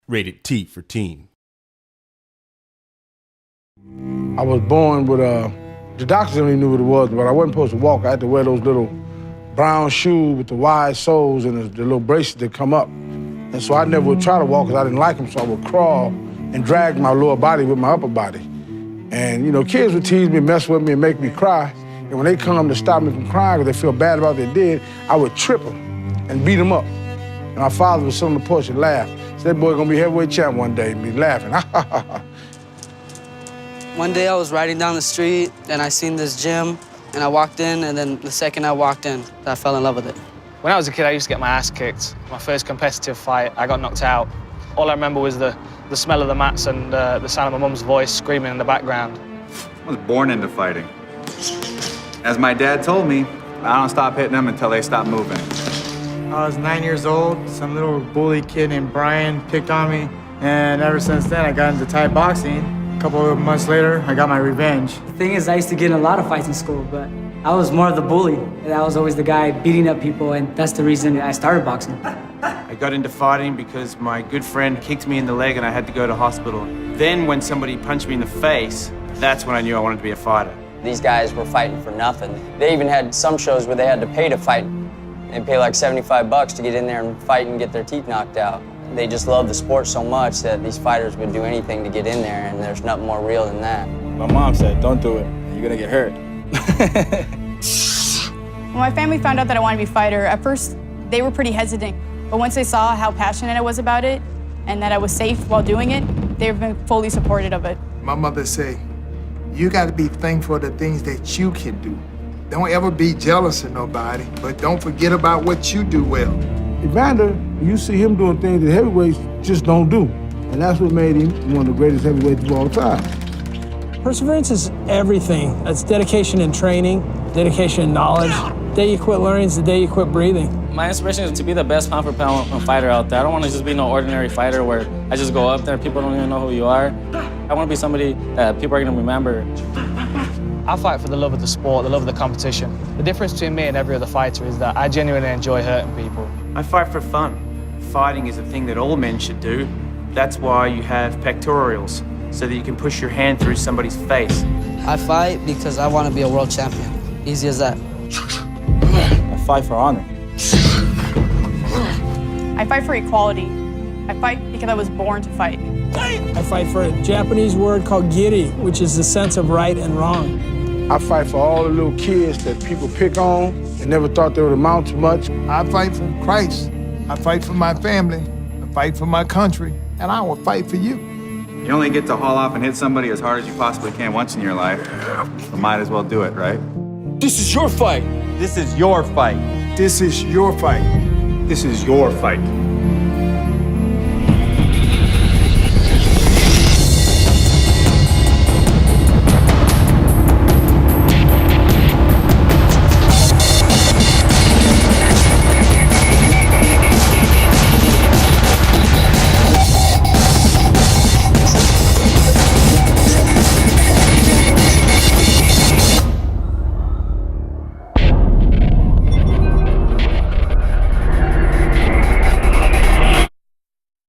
Rated T for teen. I was born with the doctors only knew what it was, but I wasn't supposed to walk. I had to wear those little brown shoes with the wide soles and the little bracelets that come up. And so I never would try to walk because I didn't like them, so I would crawl and drag my lower body with my upper body. And, you know, kids would tease me, mess with me, and make me cry. And when they come to stop me from crying because they feel bad about what they did, I would trip them and beat them up. And my father would sit on the porch and laugh. Said, that boy gonna be heavyweight champ one day, and be laughing. One day I was riding down the street and I seen this gym and I walked in, and then the second I walked in, I fell in love with it. When I was a kid, I used to get my ass kicked. My first competitive fight, I got knocked out. All I remember was the smell of the mats and the sound of my mum's voice screaming in the background. I was born into fighting. As my dad told me, I don't stop hitting them until they stop moving. I was 9 years old. Some little bully kid named Brian picked on me, and ever since then, I got into Thai boxing. A couple of months later, I got my revenge. The thing is, I used to get in a lot of fights in school, but I was more of the bully. I was always the guy beating up people, and that's the reason I started boxing. I got into fighting because my good friend kicked me in the leg and I had to go to hospital. Then when somebody punched me in the face, that's when I knew I wanted to be a fighter. These guys were fighting for nothing. They even had some shows where they had to pay to fight. They'd pay like $75 to get in there and fight and get their teeth knocked out. They just loved the sport so much that these fighters would do anything to get in there, and there's nothing more real than that. My mom said, don't do it, you're gonna get hurt. When my family found out that I wanted to be a fighter, at first they were pretty hesitant. But once they saw how passionate I was about it and that I was safe while doing it, they've been fully supportive of it. My mother say, you gotta be thankful for the things that you can do. Don't ever be jealous of nobody, but don't forget about what you do well. Evander, you see him doing things that heavyweights just don't do. And that's what made him one of the greatest heavyweights of all time. Perseverance is everything. That's dedication and training, dedication and knowledge. The day you quit learning is the day you quit breathing. My inspiration is to be the best pound-for-pound fighter out there. I don't want to just be no ordinary fighter where I just go up there, people don't even know who you are. I want to be somebody that people are going to remember. I fight for the love of the sport, the love of the competition. The difference between me and every other fighter is that I genuinely enjoy hurting people. I fight for fun. Fighting is a thing that all men should do. That's why you have pectorials, so that you can push your hand through somebody's face. I fight because I want to be a world champion. Easy as that. I fight for honor. I fight for equality. I fight because I was born to fight. I fight for a Japanese word called giri, which is the sense of right and wrong. I fight for all the little kids that people pick on and never thought they would amount to much. I fight for Christ. I fight for my family. I fight for my country. And I will fight for you. You only get to haul off and hit somebody as hard as you possibly can once in your life. So might as well do it, right? This is your fight. This is your fight. This is your fight. This is your fight.